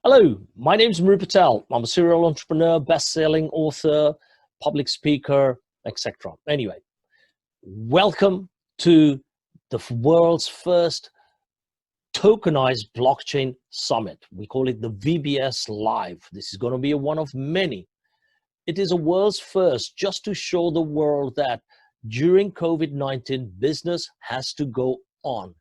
Hello, my name is Patel. I'm a serial entrepreneur, best-selling author, public speaker, etc. Anyway, welcome to the world's first tokenized blockchain summit. We call it the VBS Live. This is going to be one of many. It is a world's first just to show the world that during COVID-19, business has to go on.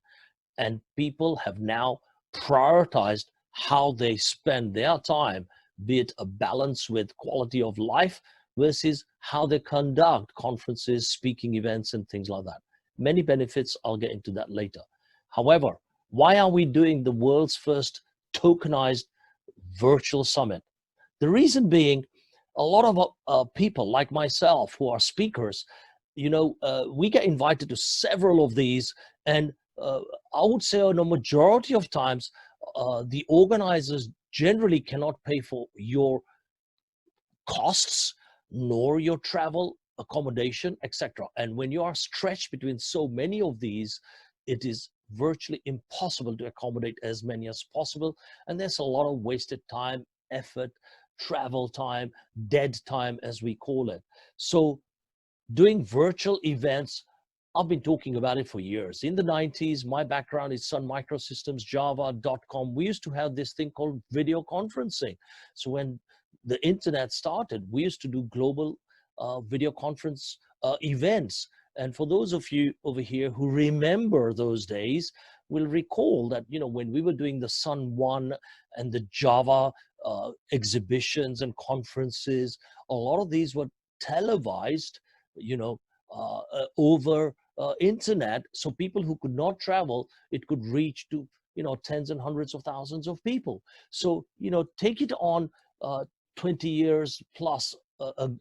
And people have now prioritized how they spend their time, be it a balance with quality of life versus how they conduct conferences, speaking events, and things like that. Many benefits, I'll get into that later. However, why are we doing the world's first tokenized virtual summit? The reason being, a lot of people like myself who are speakers, we get invited to several of these, and I would say on a majority of times, the organizers generally cannot pay for your costs, nor your travel, accommodation, etc. And when you are stretched between so many of these, it is virtually impossible to accommodate as many as possible. And there's a lot of wasted time, effort, travel time, dead time, as we call it. So doing virtual events, I've been talking about it for years. In the 90s, my background is Sun Microsystems, Java.com. We used to have this thing called video conferencing. So when the internet started, we used to do global video conference events. And for those of you over here who remember those days, will recall that, when we were doing the Sun One and the Java exhibitions and conferences, a lot of these were televised, over internet, so people who could not travel, it could reach to tens and hundreds of thousands of people. So take it on 20 years plus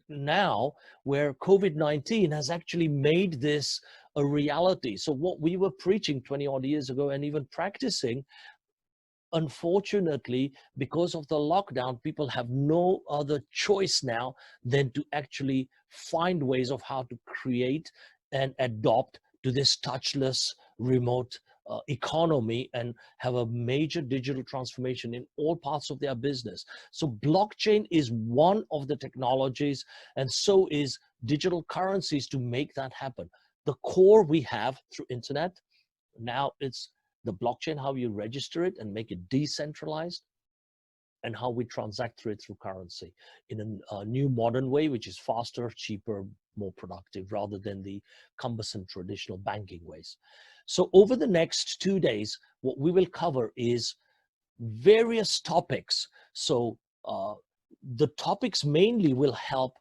now, where COVID-19 has actually made this a reality. So what we were preaching 20 odd years ago and even practicing, unfortunately, because of the lockdown, people have no other choice now than to actually find ways of how to create and adopt to this touchless remote economy and have a major digital transformation in all parts of their business. So blockchain is one of the technologies, and so is digital currencies to make that happen. The core we have through internet. Now it's the blockchain, how you register it and make it decentralized, and how we transact through it through currency in a new modern way, which is faster, cheaper, more productive, rather than the cumbersome traditional banking ways. So over the next 2 days, what we will cover is various topics. So the topics mainly will help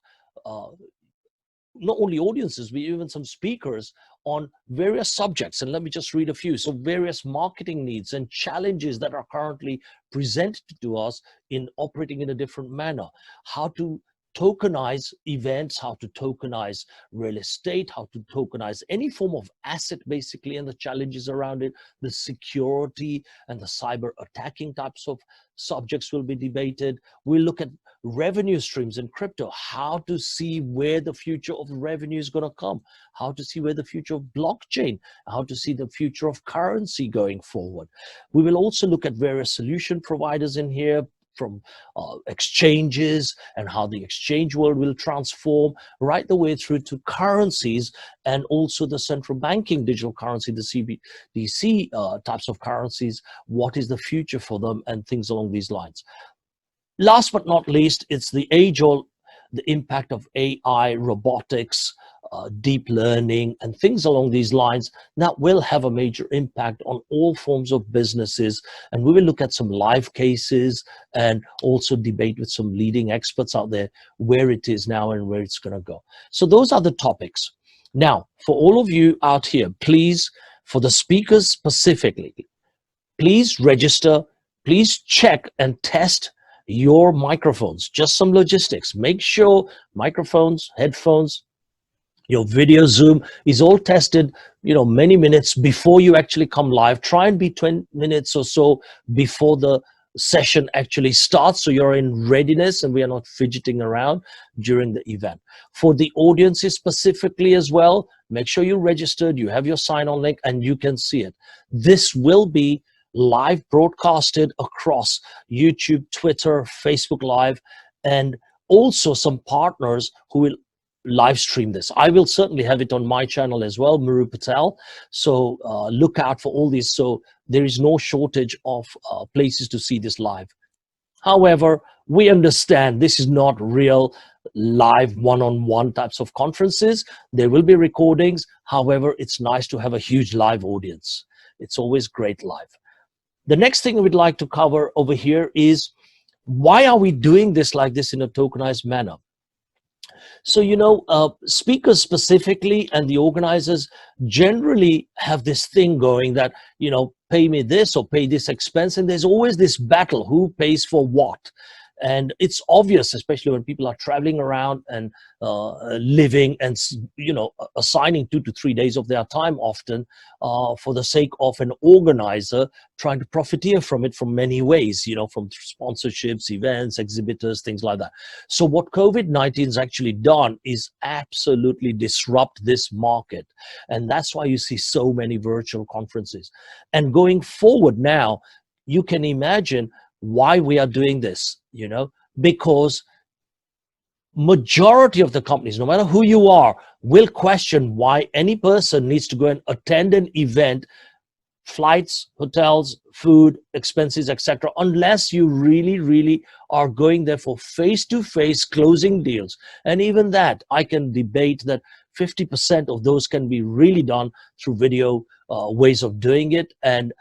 not only audiences, but even some speakers on various subjects. And let me just read a few. So various marketing needs and challenges that are currently presented to us in operating in a different manner. How to tokenize events, how to tokenize real estate, how to tokenize any form of asset, basically, and the challenges around it. The security and the cyber attacking types of subjects will be debated. We'll look at revenue streams in crypto, how to see where the future of revenue is going to come, how to see where the future of blockchain, how to see the future of currency going forward. We will also look at various solution providers in here, from exchanges and how the exchange world will transform, right the way through to currencies, and also the central banking digital currency, the CBDC types of currencies. What is the future for them, and things along these lines. Last but not least, it's the age-old, the impact of AI, robotics, deep learning, and things along these lines that will have a major impact on all forms of businesses. And we will look at some live cases and also debate with some leading experts out there where it is now and where it's going to go. So those are the topics. Now, for all of you out here, please, for the speakers specifically, please register, please check and test your microphones. Just some logistics. Make sure microphones, headphones, your video Zoom is all tested, many minutes before you actually come live. Try and be 20 minutes or so before the session actually starts, so you're in readiness and we are not fidgeting around during the event. For the audiences specifically as well, make sure you're registered, you have your sign-on link, and you can see it. This will be live broadcasted across YouTube, Twitter, Facebook Live, and also some partners who will live stream this. I will certainly have it on my channel as well, Patel. So look out for all these. So there is no shortage of places to see this live. However, we understand this is not real live one-on-one types of conferences. There will be recordings. However, it's nice to have a huge live audience. It's always great live. The next thing we'd like to cover over here is, why are we doing this like this in a tokenized manner? So, speakers specifically and the organizers generally have this thing going that, pay me this or pay this expense. And there's always this battle, who pays for what? And it's obvious, especially when people are traveling around and living and, assigning 2 to 3 days of their time often for the sake of an organizer trying to profiteer from it from many ways, from sponsorships, events, exhibitors, things like that. So what COVID-19 has actually done is absolutely disrupt this market. And that's why you see so many virtual conferences. And going forward now, you can imagine why we are doing this, because majority of the companies, no matter who you are, will question why any person needs to go and attend an event, flights, hotels, food, expenses, etc., unless you really are going there for face-to-face closing deals. And even that, I can debate that 50% of those can be really done through video ways of doing it and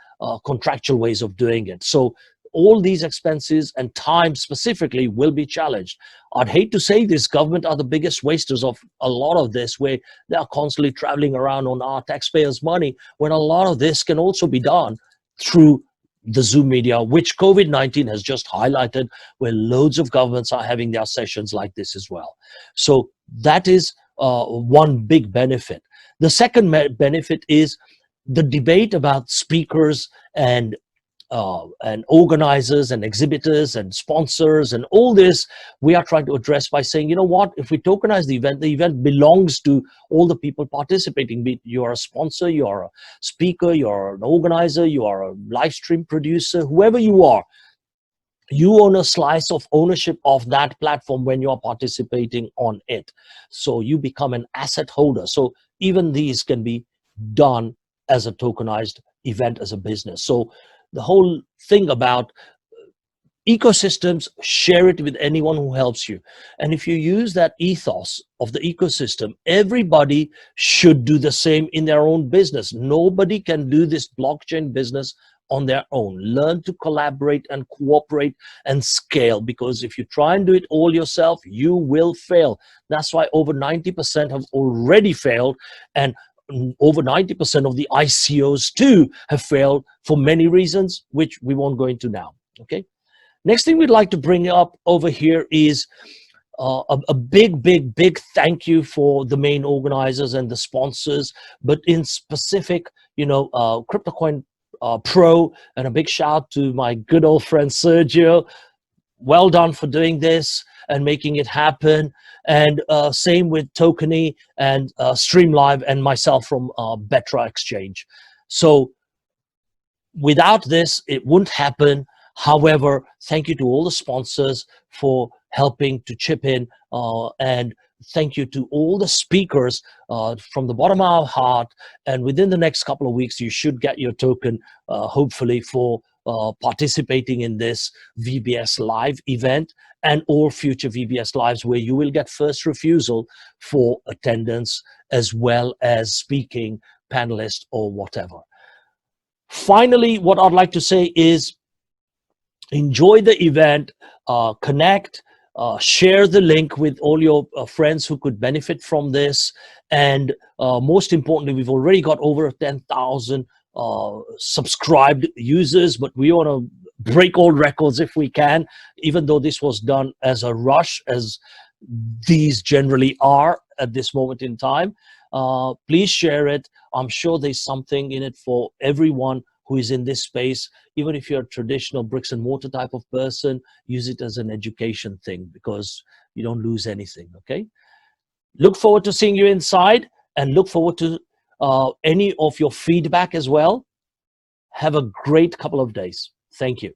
contractual ways of doing it. So all these expenses and time specifically will be challenged. I'd hate to say this, government are the biggest wasters of a lot of this, where they are constantly traveling around on our taxpayers' money, when a lot of this can also be done through the Zoom media, which COVID-19 has just highlighted, where loads of governments are having their sessions like this as well. So that is one big benefit. The second benefit is the debate about speakers and organizers and exhibitors and sponsors and all this, we are trying to address by saying, you know what, if we tokenize the event belongs to all the people participating. Be it you are a sponsor, you are a speaker, you are an organizer, you are a live stream producer, whoever you are, you own a slice of ownership of that platform when you are participating on it. So you become an asset holder. So even these can be done as a tokenized event, as a business. So the whole thing about ecosystems, share it with anyone who helps you. And if you use that ethos of the ecosystem, everybody should do the same in their own business. Nobody can do this blockchain business on their own. Learn to collaborate and cooperate and scale, because if you try and do it all yourself, you will fail. That's why over 90% have already failed, and over 90% of the ICOs too have failed for many reasons, which we won't go into now. Okay. Next thing we'd like to bring up over here is a big thank you for the main organizers and the sponsors, but in specific, CryptoCoin Pro, and a big shout to my good old friend Sergio. Well done for doing this and making it happen. And same with Tokeny and Streamlive and myself from Betra Exchange. So without this, it wouldn't happen. However, thank you to all the sponsors for helping to chip in, and thank you to all the speakers from the bottom of our heart. And within the next couple of weeks, you should get your token, hopefully, for participating in this VBS Live event and all future VBS Lives, where you will get first refusal for attendance as well as speaking panelist or whatever. Finally, what I'd like to say is enjoy the event, connect, share the link with all your friends who could benefit from this. And most importantly, we've already got over 10,000 subscribed users, but we want to break all records if we can, even though this was done as a rush, as these generally are at this moment in time. Please share it. I'm sure there's something in it for everyone who is in this space. Even if you're a traditional bricks and mortar type of person, use it as an education thing, because you don't lose anything. Okay. Look forward to seeing you inside, and look forward to any of your feedback as well. Have a great couple of days. Thank you.